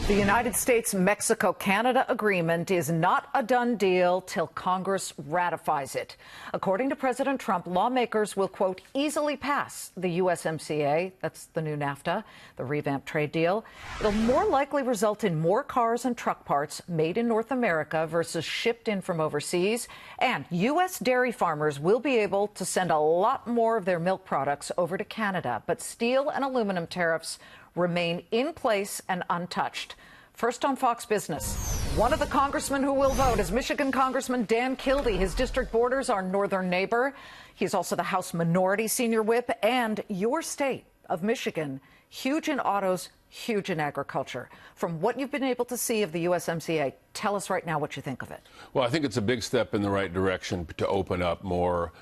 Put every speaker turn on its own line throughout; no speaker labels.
The United States-Mexico-Canada agreement is not a done deal till Congress ratifies it. According to President Trump, lawmakers will, quote, easily pass the USMCA, that's the new NAFTA, the revamped trade deal. It'll more likely result in more cars and truck parts made in North America versus shipped in from overseas. And U.S. dairy farmers will be able to send a lot more of their milk products over to Canada. But steel and aluminum tariffs remain in place and untouched. First on Fox Business, one of the congressmen who will vote is Michigan Congressman Dan Kildee. His district borders our northern neighbor. He's also the House Minority Senior Whip, and your state of Michigan, huge in autos, huge in agriculture. From what you've been able to see of the USMCA, tell us right now what you think of it.
Well, I think it's a big step in the right direction to open up more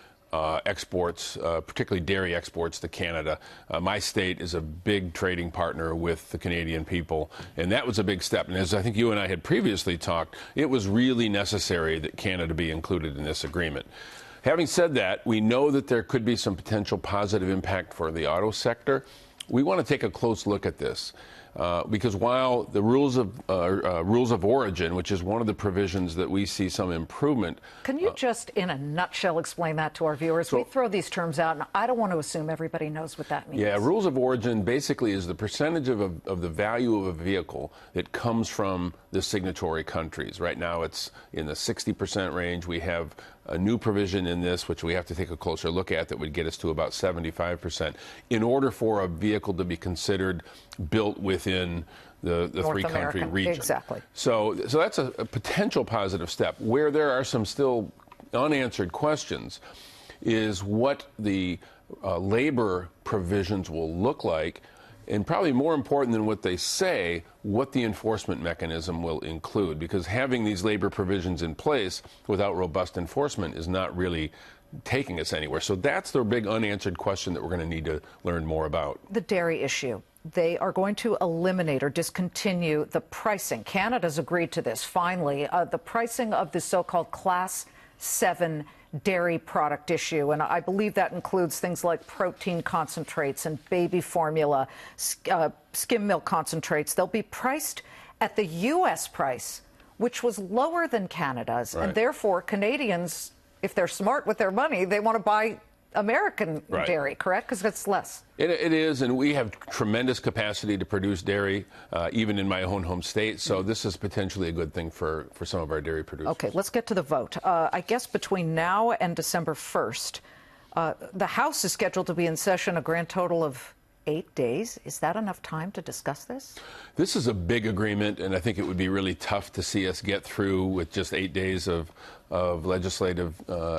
exports, particularly dairy exports to Canada. My state is a big trading partner with the Canadian people, and that was a big step. And as I think you and I had previously talked, it was really necessary that Canada be included in this agreement. Having said that, we know that there could be some potential positive impact for the auto sector. We want to take a close look at this. Because while the rules of origin, which is one of the provisions that we see some improvement.
Can you just, in a nutshell, explain that to our viewers? We throw these terms out, and I don't want to assume everybody knows what that means.
Yeah, rules of origin basically is the percentage of the value of a vehicle that comes from the signatory countries. Right now, it's in the 60% range. We have a new provision in this, which we have to take a closer look at, that would get us to about 75%. In order for a vehicle to be considered built within the three-country region.
Exactly.
So that's a potential positive step. Where there are some still unanswered questions is what the labor provisions will look like, and probably more important than what they say, what the enforcement mechanism will include. Because having these labor provisions in place without robust enforcement is not really taking us anywhere. So that's the big unanswered question that we're going to need to learn more about.
The dairy issue. They are going to eliminate or discontinue the pricing. Canada's agreed to this, finally, the pricing of the so-called Class 7 dairy product issue. And I believe that includes things like protein concentrates and baby formula, skim milk concentrates. They'll be priced at the U.S. price, which was lower than Canada's. Right. And therefore, Canadians, if they're smart with their money, they want to buy American dairy, correct? Because it's less.
It is, and we have tremendous capacity to produce dairy, even in my own home state. So this is potentially a good thing for some of our dairy producers.
Okay, let's get to the vote. I guess between now and December 1st, the House is scheduled to be in session a grand total of 8 days. Is that enough time to discuss this?
This is a big agreement, and I think it would be really tough to see us get through with just 8 days of legislative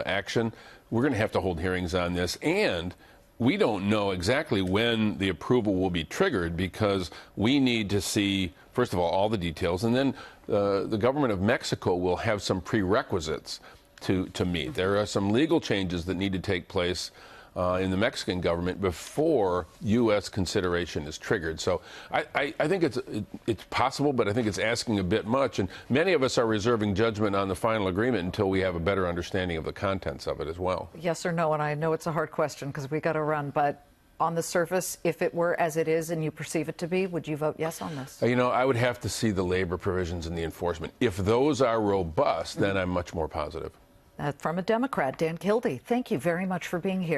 action. We're going to have to hold hearings on this, and we don't know exactly when the approval will be triggered, because we need to see, first of all the details, and then the government of Mexico will have some prerequisites to meet. There are some legal changes that need to take place in the Mexican government before U.S. consideration is triggered. So I think it's possible, but I think it's asking a bit much. And many of us are reserving judgment on the final agreement until we have a better understanding of the contents of it as well.
Yes or no? And I know it's a hard question because we got to run, but on the surface, if it were as it is and you perceive it to be, would you vote yes on this?
You know, I would have to see the labor provisions and the enforcement. If those are robust, then I'm much more positive.
From a Democrat, Dan Kildee, thank you very much for being here.